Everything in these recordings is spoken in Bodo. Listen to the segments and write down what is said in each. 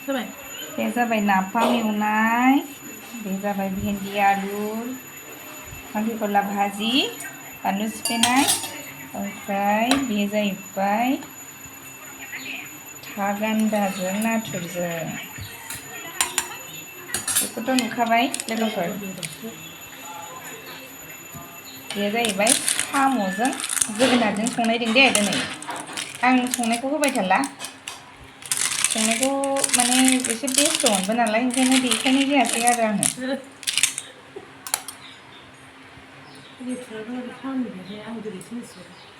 बे जाबाय नाफाम एवनाय, बे जाबाय भिन्दि आलु, खांख्रिखला भाजी, बानलु सिफ्लेनाय, ओमफ्राय बे जाहैबाय था गान्दाजों नाथुरजों। बेखौथ' नुखाबाय लोगोफोर। बे जाहैबाय साम'जों जोगोनारजों संनायदों दे दिनै। आं संनायखौ होबाय थाला, संनायखौ माने एसे बेस्थ' मोनबाय नालाय ओंखायनो देखायनाय जायासै आरो आङो।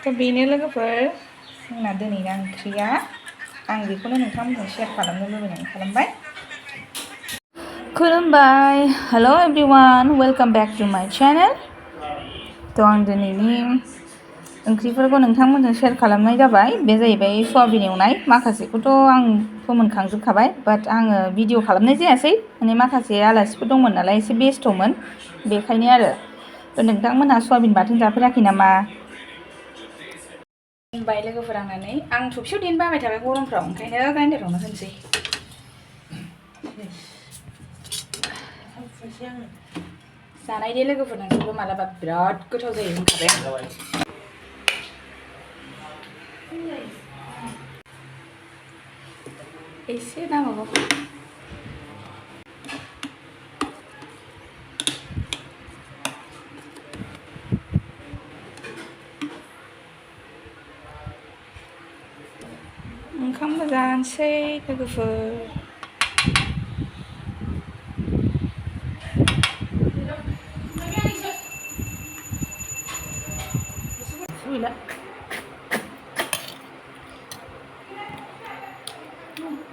थ' बेनो लोगोफोर जोंना दिनैनि ओंख्रिया। आं बेखौनो नोंथांमोनजों शेयार खालामनो लुबैनानै खालामबाय। खुलुमबाय, हेल' एभरिवान, वेलकाम बेक टु माय चेनेल। थ' आं दिनैनि ओंख्रिफोरखौ नोंथांमोनजों शेयार खालामनाय जाबाय। बे जाहैबाय सयाबिन एवनाय, माखासेखौथ' आं फोमोनखांजोबखाबाय, बाट आङो भिडिअ खालामनाय जायासै, माने माखासे आलासिफोर दंमोन नालाय एसे बेस्थ'मोन, बेखायनो आरो। थ' नोंथांमोनहा सयाबिन बाथोन जाफेराखै नामा? होनबाय लोगोफोर आंनानै आं थबसेयाव देनो बाबाय थाबाय गरमफ्राव, ओंखायनो ग्राइन्डारावनो होनोसै। जानाय दे लोगोफोर, नोंसोरबो मालाबा बिराद गोथाव जायो होनखाबाय आं। एसे नांबावगौ। ओंखामबो जानोसै लोगोफोर।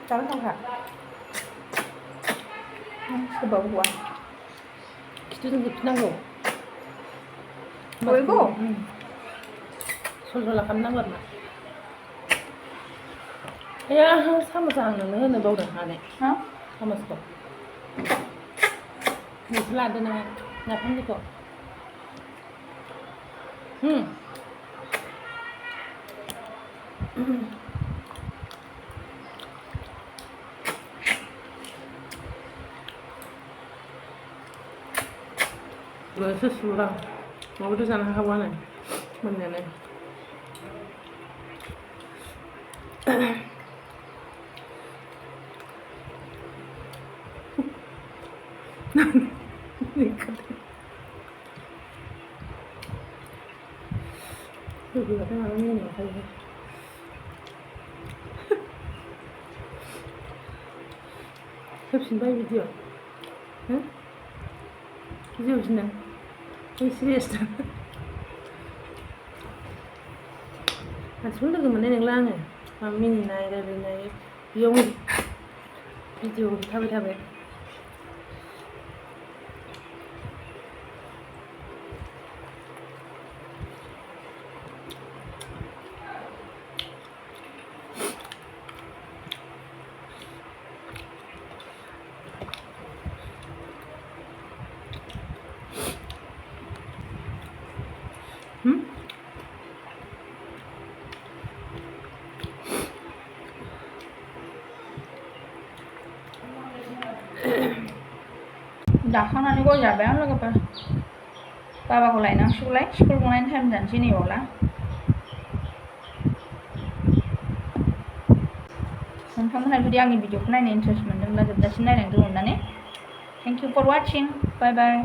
Cháu không hả? Cái bầu quả. Kita tunggu tenang lo. Boleh bu? Soal kan nang mak. Ya sama sang nang bau dah hane. Hah? Sama sekali. Ni pelad dah nang. Ngapain ni kok? Rồi sesuatu mau tu sana kawan ni, mana ni? Tôi vừa thấy nó như này thôi. Hep şimdi video. Video şimdi. Serius. Sebenarnya gimana yang lain? Mami ni naik dari naik. Yang video tabe. जाखांनानै गय जाबाय आं लोगोफोर। बाबाखौ लायनांसिगौलाय, स्कुल गनायनि टाइम जानोसै नैबावला। नोंथांमोनहा जुदि आंनि भिडिअखौ नायनो इन्टारेस्ट मोनदोंब्ला जोबजासिम नायनांगौ होननानै। Thank you for watching. Bye bye.